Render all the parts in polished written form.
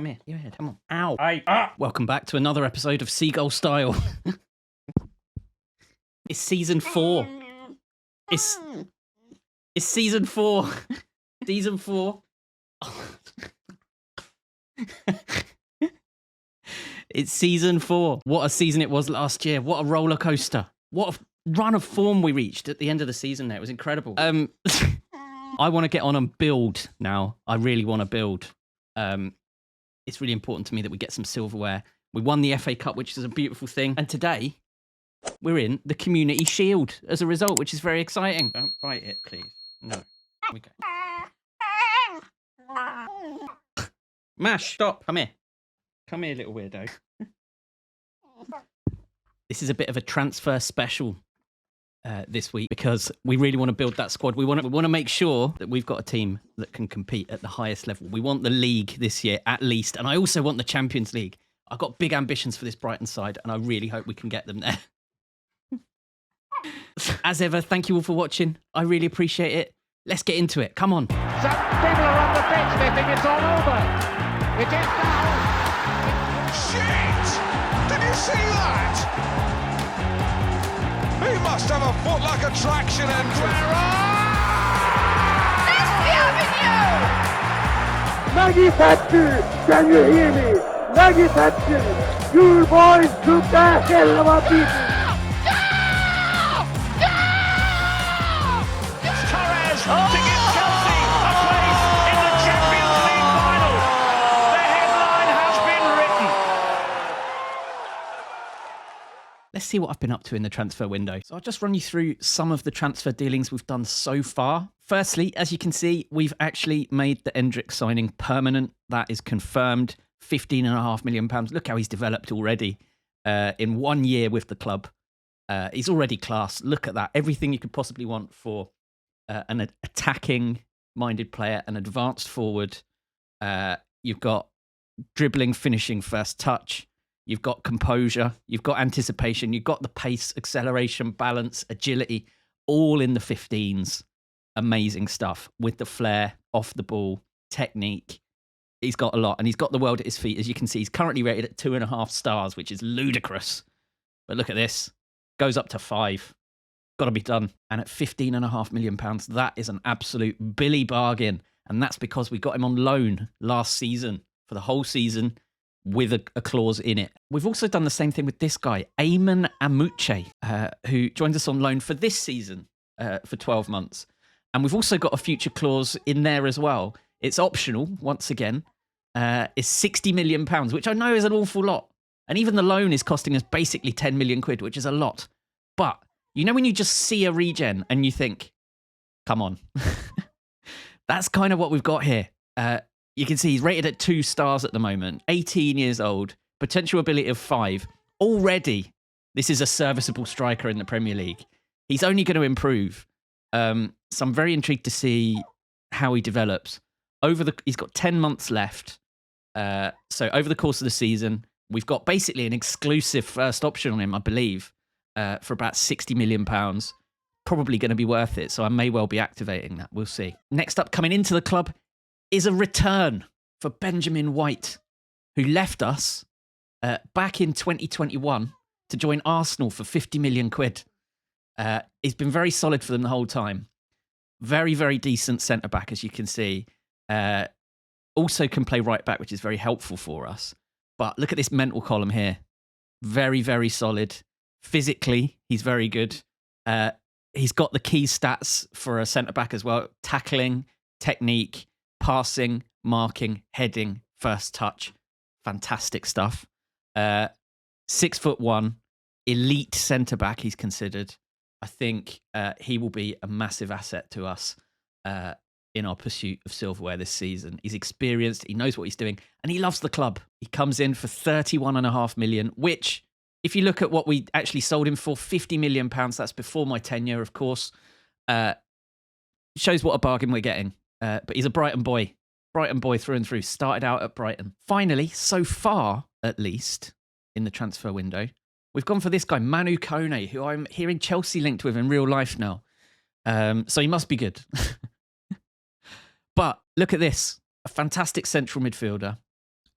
Come here. You're here. Come on. Ow. Welcome back to another episode of Seagull Style. It's season 4. It's season 4. Season 4. It's season 4. What a season it was last year. What a roller coaster. What a run of form we reached at the end of the season there. It was incredible. I want to get on and build now. I really want to build. It's really important to me that we get some silverware. We won the FA Cup, which is a beautiful thing. And today, we're in the Community Shield as a result, which is very exciting. Don't bite it, please. No. Here we go. Mash, stop. Come here. Come here, little weirdo. This is a bit of a transfer special this week because we really want to build that squad. We want to make sure that we've got a team that can compete at the highest level. We want the league this year at least, and I also want the Champions League. I've got big ambitions for this Brighton side, and I really hope we can get them there. As ever, thank you all for watching. I really appreciate it. Let's get into it. Come on. Some people are on the pitch. They think it's all over. It is now. Shit! Did you see that? He must have a foot like a traction engine. That's the avenue! Maggie Thatcher, can you hear me? Maggie Thatcher, you boys took the hell of a beating. Torres to give Chelsea a place in the Champions League final. The headline has been written. Let's see what I've been up to in the transfer window. So I'll just run you through some of the transfer dealings we've done so far. Firstly, as you can see, we've actually made the Endrick signing permanent. That is confirmed. £15.5 million. Look how he's developed already in 1 year with the club. He's already class. Look at that. Everything you could possibly want for an attacking-minded player, an advanced forward. You've got dribbling, finishing, first touch. You've got composure. You've got anticipation. You've got the pace, acceleration, balance, agility, all in the 15s. Amazing stuff with the flair, off the ball, technique. He's got a lot, and he's got the world at his feet. As you can see, he's currently rated at 2.5 stars, which is ludicrous. But look at this. Goes up to 5. Got to be done. And at £15.5 million, that is an absolute Billy bargain. And that's because we got him on loan last season for the whole season with a clause in it. We've also done the same thing with this guy, Ayman Amuche, who joined us on loan for this season for 12 months. And we've also got a future clause in there as well. It's optional, once again. It's £60 million, which I know is an awful lot. And even the loan is costing us basically 10 million quid, which is a lot. But you know when you just see a regen and you think, come on. That's kind of what we've got here. You can see he's rated at 2 stars at the moment, 18 years old, potential ability of 5. Already, this is a serviceable striker in the Premier League. He's only going to improve. So I'm very intrigued to see how he develops. He's got 10 months left. So over the course of the season, we've got basically an exclusive first option on him, I believe, for about £60 million. Probably going to be worth it, so I may well be activating that. We'll see. Next up, coming into the club, is a return for Benjamin White, who left us back in 2021 to join Arsenal for 50 million quid. He's been very solid for them the whole time. Very, very decent centre-back, as you can see. Also can play right-back, which is very helpful for us. But look at this mental column here. Very, very solid. Physically, he's very good. He's got the key stats for a centre-back as well. Tackling, technique, passing, marking, heading, first touch. Fantastic stuff. 6'1", elite centre-back he's considered. I think he will be a massive asset to us in our pursuit of silverware this season. He's experienced, he knows what he's doing, and he loves the club. He comes in for £31.5 million, which, if you look at what we actually sold him for, £50 million, that's before my tenure, of course, shows what a bargain we're getting. But he's a Brighton boy through and through. Started out at Brighton. Finally, so far, at least, in the transfer window, we've gone for this guy, Manu Kone, who I'm hearing Chelsea linked with in real life now. So he must be good. But look at this. A fantastic central midfielder.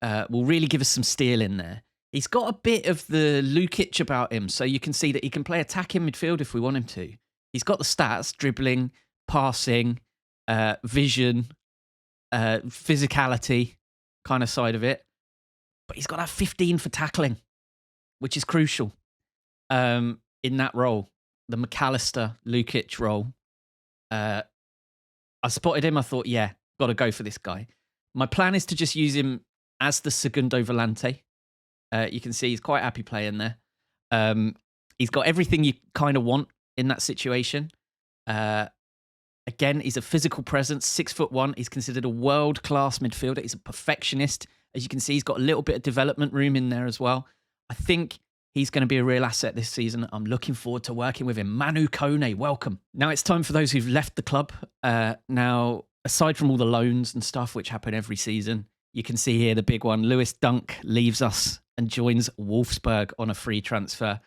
will really give us some steel in there. He's got a bit of the Lukic about him, so you can see that he can play attacking midfield if we want him to. He's got the stats, dribbling, passing, vision, physicality kind of side of it. But he's got that 15 for tackling, which is crucial in that role, the McAllister, Lukic role. I spotted him. I thought, yeah, got to go for this guy. My plan is to just use him as the Segundo Volante. You can see he's quite happy playing there. He's got everything you kind of want in that situation. Again, he's a physical presence, 6'1". He's considered a world-class midfielder. He's a perfectionist. As you can see, he's got a little bit of development room in there as well. I think he's going to be a real asset this season. I'm looking forward to working with him. Manu Kone, welcome. Now it's time for those who've left the club. Now, aside from all the loans and stuff, which happen every season, you can see here the big one. Lewis Dunk leaves us and joins Wolfsburg on a free transfer.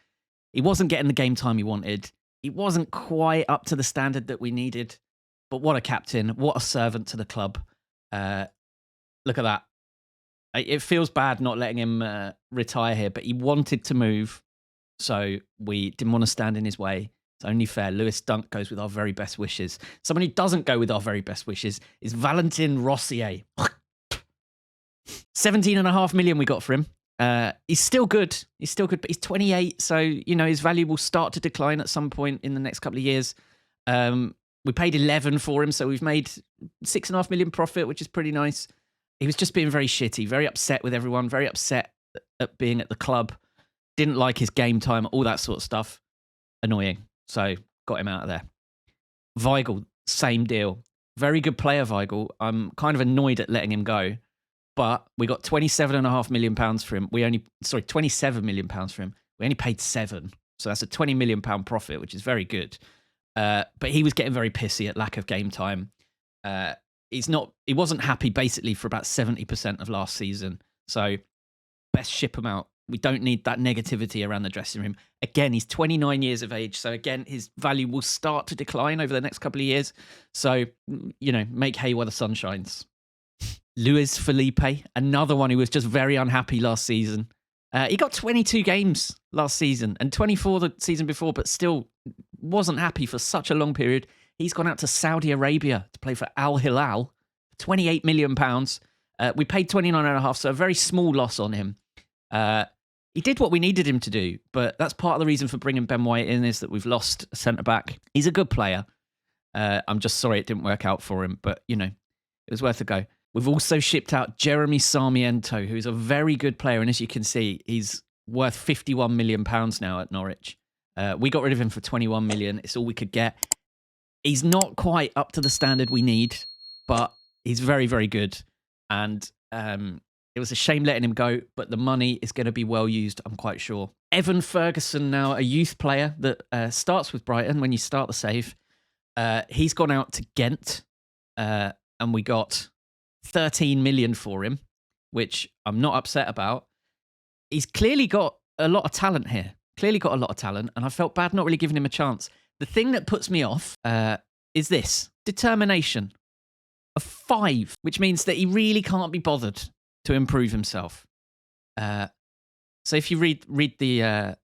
He wasn't getting the game time he wanted. He wasn't quite up to the standard that we needed. But what a captain. What a servant to the club. Look at that. It feels bad not letting him retire here, but he wanted to move, so we didn't want to stand in his way. It's only fair. Lewis Dunk goes with our very best wishes. Someone who doesn't go with our very best wishes is Valentin Rossier. 17.5 million we got for him. He's still good. He's still good, but he's 28, so his value will start to decline at some point in the next couple of years. We paid 11 for him, so we've made 6.5 million profit, which is pretty nice. He was just being very shitty, very upset with everyone, very upset at being at the club. Didn't like his game time, all that sort of stuff. Annoying. So got him out of there. Weigl, same deal. Very good player, Weigl. I'm kind of annoyed at letting him go. But we got £27.5 million for him. £27 million for him. We only paid 7. So that's a £20 million profit, which is very good. But he was getting very pissy at lack of game time. He wasn't happy basically for about 70% of last season. So best ship him out. We don't need that negativity around the dressing room. Again, he's 29 years of age. So again, his value will start to decline over the next couple of years. So, make hay while the sun shines. Luis Felipe, another one who was just very unhappy last season. He got 22 games last season and 24 the season before, but still wasn't happy for such a long period. He's gone out to Saudi Arabia to play for Al Hilal, £28 million. We paid 29.5, so a very small loss on him. He did what we needed him to do, but that's part of the reason for bringing Ben White in is that we've lost a centre-back. He's a good player. I'm just sorry it didn't work out for him, but, it was worth a go. We've also shipped out Jeremy Sarmiento, who's a very good player, and as you can see, he's worth £51 million now at Norwich. We got rid of him for 21 million. It's all we could get. He's not quite up to the standard we need, but he's very, very good. And it was a shame letting him go, but the money is going to be well used, I'm quite sure. Evan Ferguson, now a youth player that starts with Brighton when you start the save. He's gone out to Ghent, and we got 13 million for him, which I'm not upset about. He's clearly got a lot of talent here. And I felt bad not really giving him a chance. The thing that puts me off is this. Determination. A 5, which means that he really can't be bothered to improve himself. So if you read the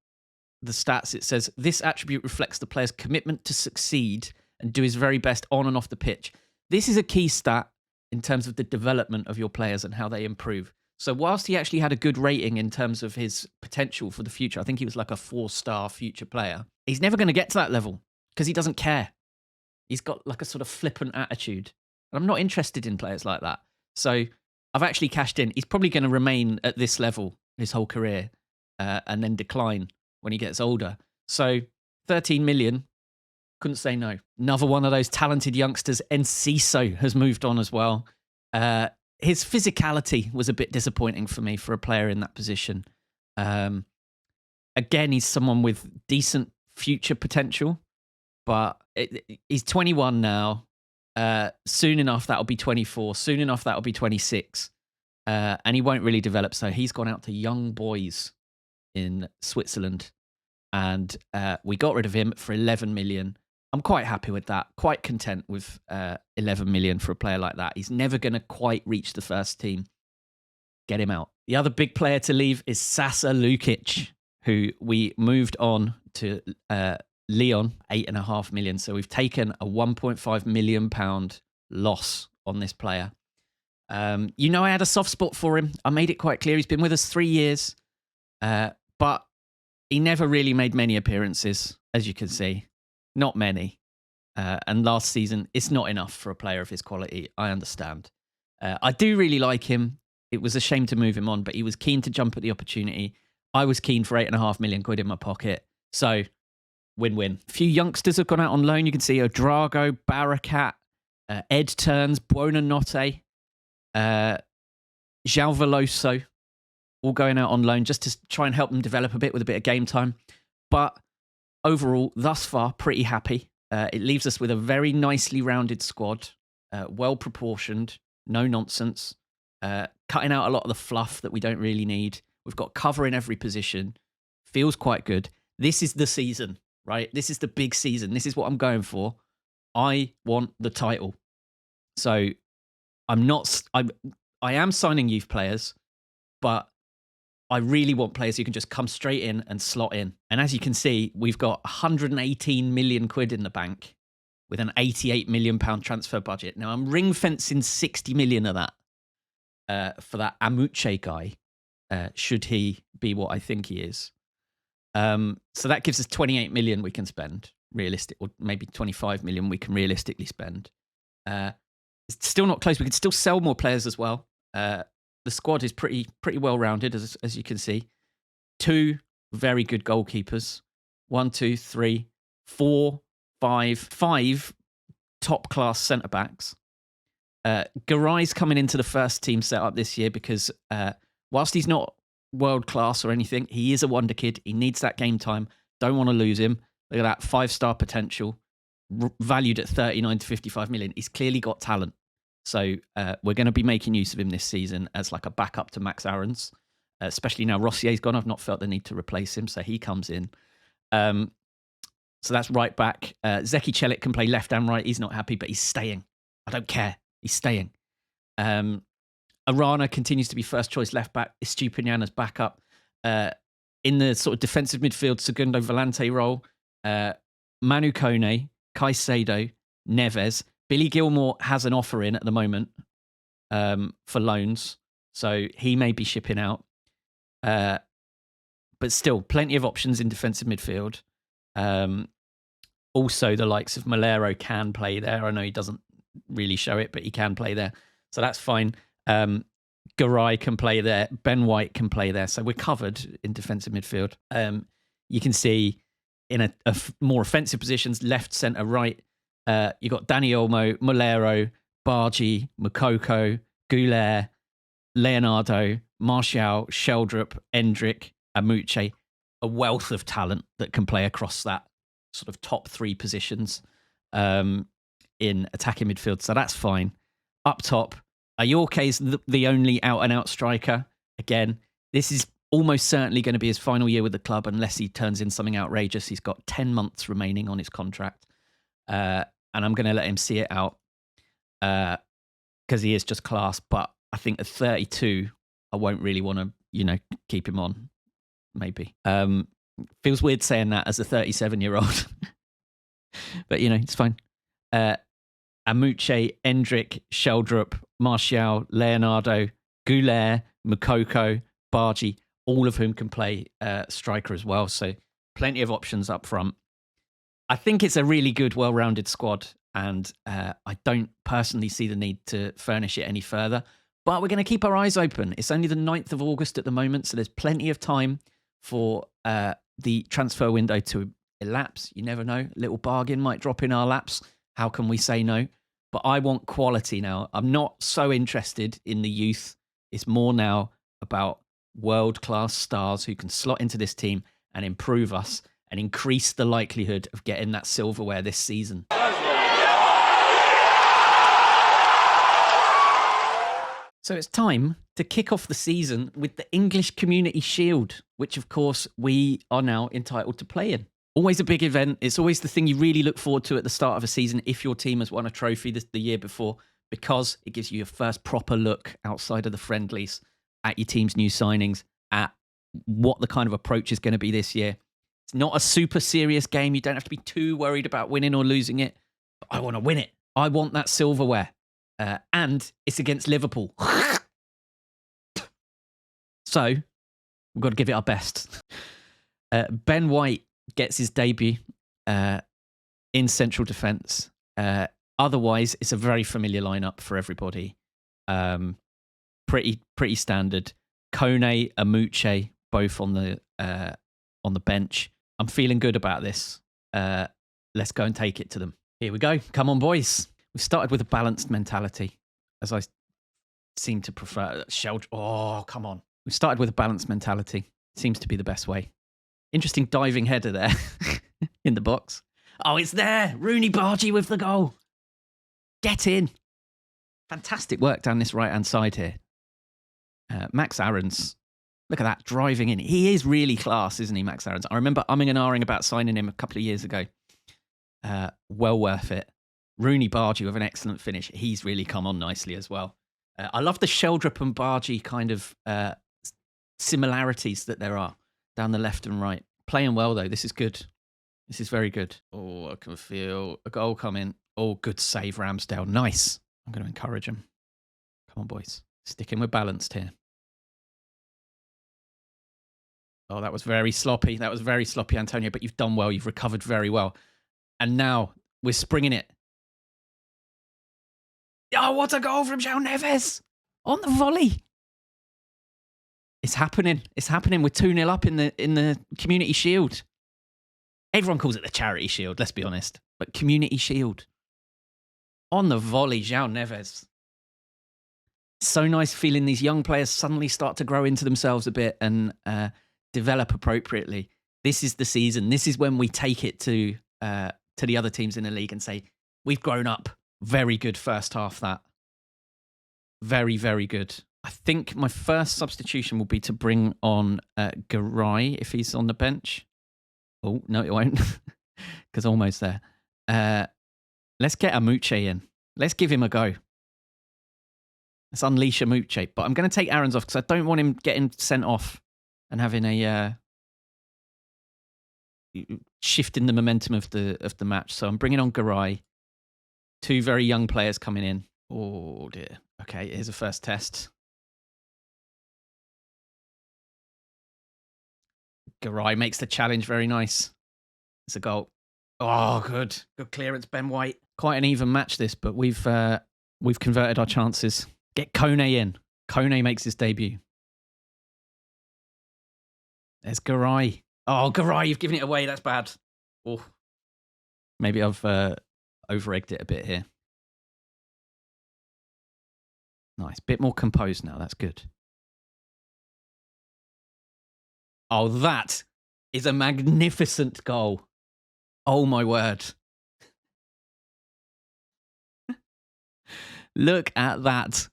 stats, it says, this attribute reflects the player's commitment to succeed and do his very best on and off the pitch. This is a key stat in terms of the development of your players and how they improve. So whilst he actually had a good rating in terms of his potential for the future, I think he was like a 4-star future player, he's never going to get to that level because he doesn't care. He's got like a sort of flippant attitude. And I'm not interested in players like that. So I've actually cashed in. He's probably going to remain at this level his whole career and then decline when he gets older. So 13 million, couldn't say no. Another one of those talented youngsters, Enciso, has moved on as well. His physicality was a bit disappointing for me for a player in that position. Again, he's someone with decent future potential, but he's 21 now. Soon enough, that'll be 24. Soon enough, that'll be 26. And he won't really develop. So he's gone out to Young Boys in Switzerland. And we got rid of him for 11 million. I'm quite happy with that. Quite content with 11 million for a player like that. He's never going to quite reach the first team. Get him out. The other big player to leave is Sasa Lukic, who we moved on to Lyon, 8.5 million. So we've taken a £1.5 million loss on this player. I had a soft spot for him. I made it quite clear. He's been with us 3 years, but he never really made many appearances, as you can see. Not many. And last season, it's not enough for a player of his quality. I understand. I do really like him. It was a shame to move him on, but he was keen to jump at the opportunity. I was keen for £8.5 million in my pocket. So, win-win. A few youngsters have gone out on loan. You can see Odrago, Barakat, Ed Turns, Buonanotte, João Veloso, all going out on loan just to try and help them develop a bit with a bit of game time. But overall, thus far, pretty happy. It leaves us with a very nicely rounded squad, well-proportioned, no nonsense, cutting out a lot of the fluff that we don't really need. We've got cover in every position. Feels quite good. This is the season, right? This is the big season. This is what I'm going for. I want the title. So I am signing youth players, but I really want players who can just come straight in and slot in. And as you can see, we've got 118 million quid in the bank with an 88 million pound transfer budget. Now I'm ring fencing 60 million of that for that Amuche guy, should he be what I think he is. So that gives us 28 million we can spend realistic, or maybe 25 million we can realistically spend. It's still not close. We could still sell more players as well. The squad is pretty well rounded, as you can see. 2 very good goalkeepers. 1, 2, 3, 4, 5 top class centre backs. Garai's coming into the first team setup this year because whilst he's not world class or anything, he is a wonder kid. He needs that game time. Don't want to lose him. Look at that 5-star potential, valued at 39 to 55 million. He's clearly got talent. So we're going to be making use of him this season as like a backup to Max Aarons, especially now Rossier's gone. I've not felt the need to replace him, so he comes in. So that's right back. Zeki Celik can play left and right. He's not happy, but he's staying. I don't care. He's staying. Arana continues to be first choice left back. Estupiniana's backup. In the sort of defensive midfield, Segundo Volante role, Manu Kone, Caicedo, Neves. Billy Gilmore has an offer in at the moment for loans, so he may be shipping out. But still, plenty of options in defensive midfield. Also, the likes of Malero can play there. I know he doesn't really show it, but he can play there. So that's fine. Garay can play there. Ben White can play there. So we're covered in defensive midfield. You can see in a more offensive positions, left, centre, right. You got Dani Olmo, Malero, Bargi, Mukoko, Goulet, Leonardo, Martial, Sheldrup, Endrick, Amuche. A wealth of talent that can play across that sort of top 3 positions in attacking midfield. So that's fine. Up top, Ayorke's the only out-and-out striker. Again, this is almost certainly going to be his final year with the club unless he turns in something outrageous. He's got 10 months remaining on his contract. And I'm going to let him see it out because he is just class. But I think at 32, I won't really want to, keep him on. Maybe. Feels weird saying that as a 37-year-old. But, it's fine. Amuche, Endrick, Sheldrup, Martial, Leonardo, Goulet, Mukoko, Bargi, all of whom can play striker as well. So plenty of options up front. I think it's a really good, well-rounded squad, and I don't personally see the need to furnish it any further. But we're going to keep our eyes open. It's only the 9th of August at the moment, so there's plenty of time for the transfer window to elapse. You never know. A little bargain might drop in our laps. How can we say no? But I want quality now. I'm not so interested in the youth. It's more now about world-class stars who can slot into this team and improve us and increase the likelihood of getting that silverware this season. So it's time to kick off the season with the English Community Shield, which of course we are now entitled to play in. Always a big event. It's always the thing you really look forward to at the start of a season if your team has won a trophy the year before, because it gives you your first proper look outside of the friendlies at your team's new signings, at what the kind of approach is going to be this year. It's not a super serious game. You don't have to be too worried about winning or losing it. But I want to win it. I want that silverware. And it's against Liverpool. So we've got to give it our best. Ben White gets his debut in central defence. Otherwise, it's a very familiar lineup for everybody. Pretty standard. Kone, Amuche, both on the bench. I'm feeling good about this. Let's go and take it to them. Here we go. Come on, boys. We've started with a balanced mentality, as I seem to prefer. Oh, come on. We've started with a balanced mentality. Seems to be the best way. Interesting diving header there in the box. Oh, it's there. Rooney Bargy with the goal. Get in. Fantastic work down this right-hand side here. Max Aarons. Look at that, driving in. He is really class, isn't he, Max Aarons? I remember umming and ahhing about signing him a couple of years ago. Well worth it. Rooney Bargy with an excellent finish. He's really come on nicely as well. I love the Sheldrop and Bargy kind of similarities that there are down the left and right. Playing well, though. This is good. This is very good. Oh, I can feel a goal coming. Oh, good save, Ramsdale. Nice. I'm going to encourage him. Come on, boys. Sticking with balanced here. Oh, that was very sloppy. That was very sloppy, Antonio, but you've done well. You've recovered very well. And now we're springing it. Oh, what a goal from João Neves on the volley. It's happening. It's happening. We're 2-0 up in the Community Shield. Everyone calls it the Charity Shield, let's be honest. But Community Shield. On the volley, João Neves. So nice feeling these young players suddenly start to grow into themselves a bit and develop appropriately. This is the season. This is when we take it to the other teams in the league and say, we've grown up. Very good first half, that. Very, very good. I think my first substitution will be to bring on Garay if he's on the bench. Oh, no, it won't. Because almost there. Let's get Amuche in. Let's give him a go. Let's unleash Amuche. But I'm going to take Aarons off because I don't want him getting sent off and having a shifting the momentum of the match. So I'm bringing on Garay. Two very young players coming in. Oh, dear. Okay, here's a first test. Garay makes the challenge very nice. It's a goal. Oh, good. Good clearance, Ben White. Quite an even match, this, but we've converted our chances. Get Kone in. Kone makes his debut. There's Garay. Oh, Garay, you've given it away. That's bad. Oh, maybe I've over-egged it a bit here. Nice. Bit more composed now. That's good. Oh, that is a magnificent goal. Oh, my word. Look at that.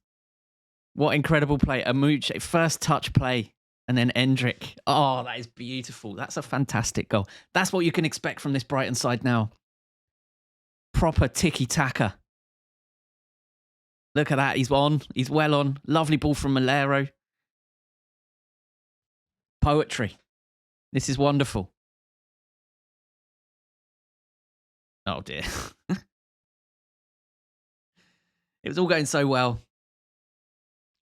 What incredible play. Amuche, first touch play, and then Endrick. Oh, that is beautiful. That's a fantastic goal. That's what you can expect from this Brighton side now. Proper tiki-taka. Look at that. He's on. He's well on. Lovely ball from Malero. Poetry. This is wonderful. Oh, dear. It was all going so well.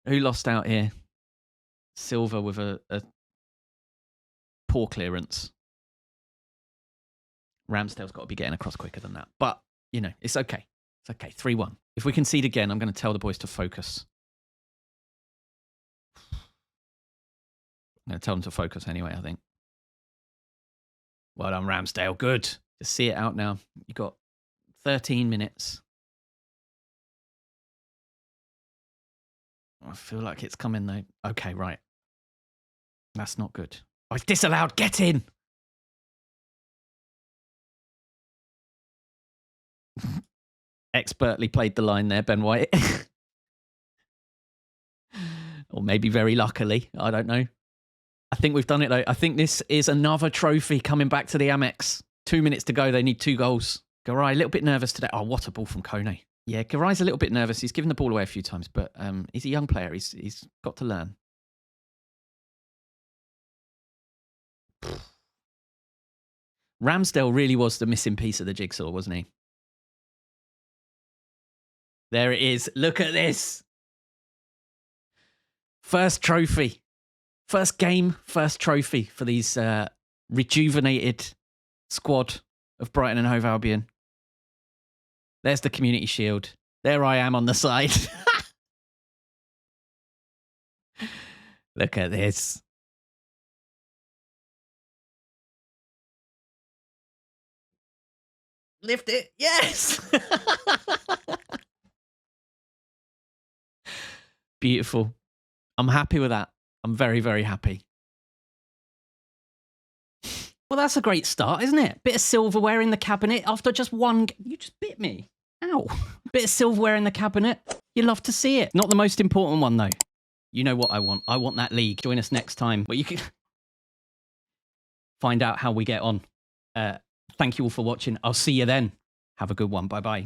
Who lost out here? Silva with a poor clearance. Ramsdale's got to be getting across quicker than that. But, you know, it's okay. It's okay. 3-1. If we concede again, I'm going to tell the boys to focus. I'm going to tell them to focus anyway, I think. Well done, Ramsdale. Good. Just see it out now. You've got 13 minutes. I feel like it's coming, though. Okay, right. That's not good. Oh, it's disallowed. Get in. Expertly played the line there, Ben White. Or maybe very luckily. I don't know. I think we've done it, though. I think this is another trophy coming back to the Amex. 2 minutes to go. They need 2 goals. Garay, a little bit nervous today. Oh, what a ball from Kone. Yeah, Garay's a little bit nervous. He's given the ball away a few times, but he's a young player. He's got to learn. Ramsdale really was the missing piece of the jigsaw, wasn't he? There it is. Look at this. First trophy. First game, first trophy for these rejuvenated squad of Brighton and Hove Albion. There's the Community Shield. There I am on the side. Look at this. Lift it. Yes. Beautiful. I'm happy with that. I'm very, very happy. Well, that's a great start, isn't it? Bit of silverware in the cabinet after just one... You just bit me. Ow. Bit of silverware in the cabinet. You love to see it. Not the most important one, though. You know what I want. I want that league. Join us next time where you can find out how we get on. Thank you all for watching. I'll see you then. Have a good one. Bye-bye.